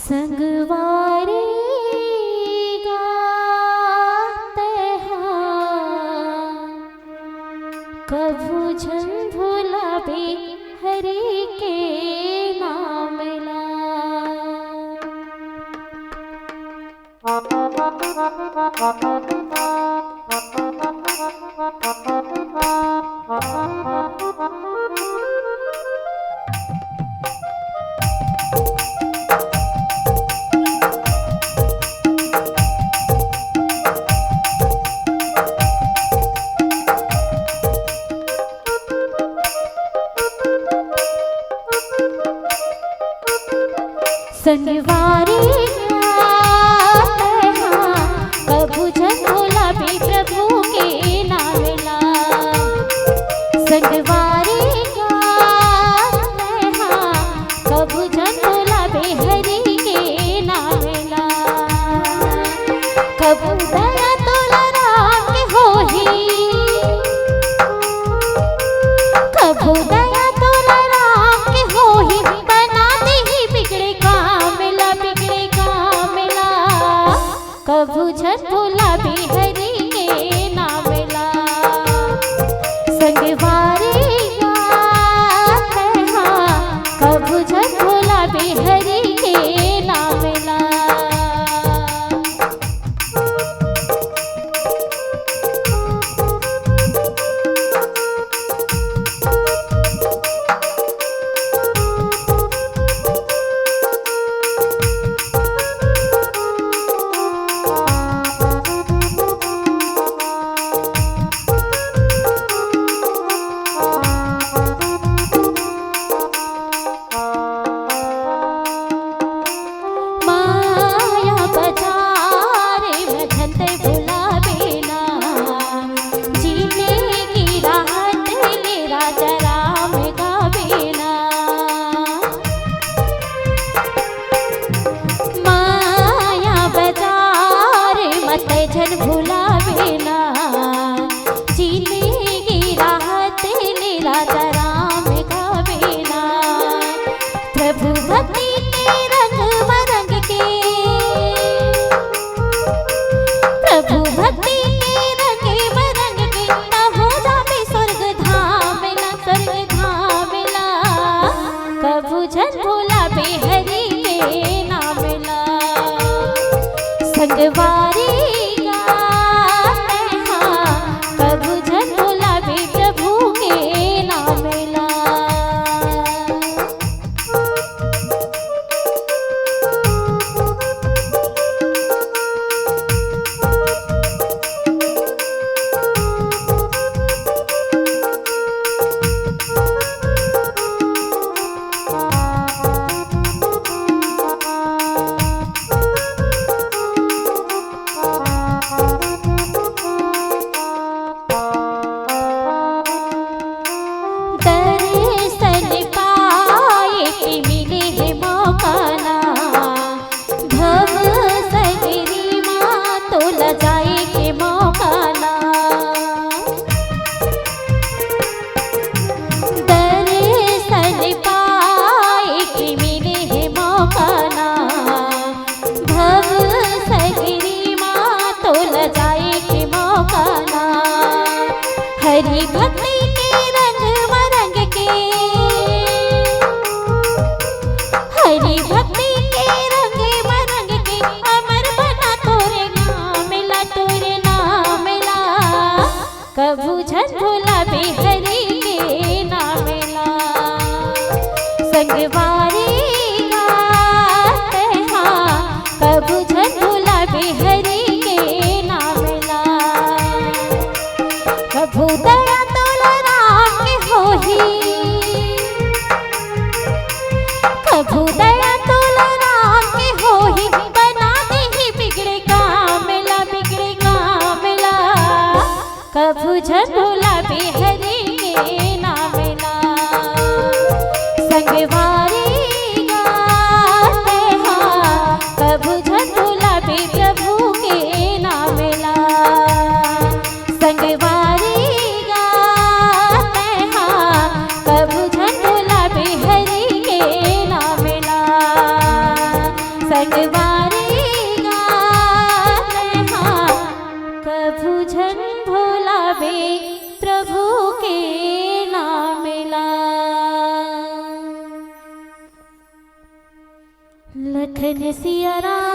संगवारी गाते हाँ कभू जन भुलावे हरि के नाम ला। संगवारी गाते हाँ कभू जन भुलावे प्रभु के नाम ला। संगवारी गाते हाँ कभू जन भुलावे हरि के नाम ला। कभू दया तोला के होही कभू दया तोला के होही बना दे बिगड़े कभू जन भुलावे हरि के नाम ला। संगवारी गाते हाँ कभू जन भुलावे हरि के नाम ला। जन भुलावे ना जीने की राहत निराला राम गावे ना। प्रभु भक्ति के रंग मरंग के प्रभु भक्ति के रंग मरंग के ना हो जावे स्वर्ग धाम ला कभू जन भुलावे हरि के नाम ला। संगवारी हरि भक्ति के रंग मरंग के हरि भक्ति के रंग मरंग के अमर बना तोरे नाम ला कभू जन भुलावे हरि के नाम ला। संगवारी गाते हाँ कभू जन भुलावे हरि के नाम ला। कभू दया तोला राम के होही कभू दया तोला राम के होही बना दे बिगड़े काम ला कभू जन भुलावे हरि लखन सिया राम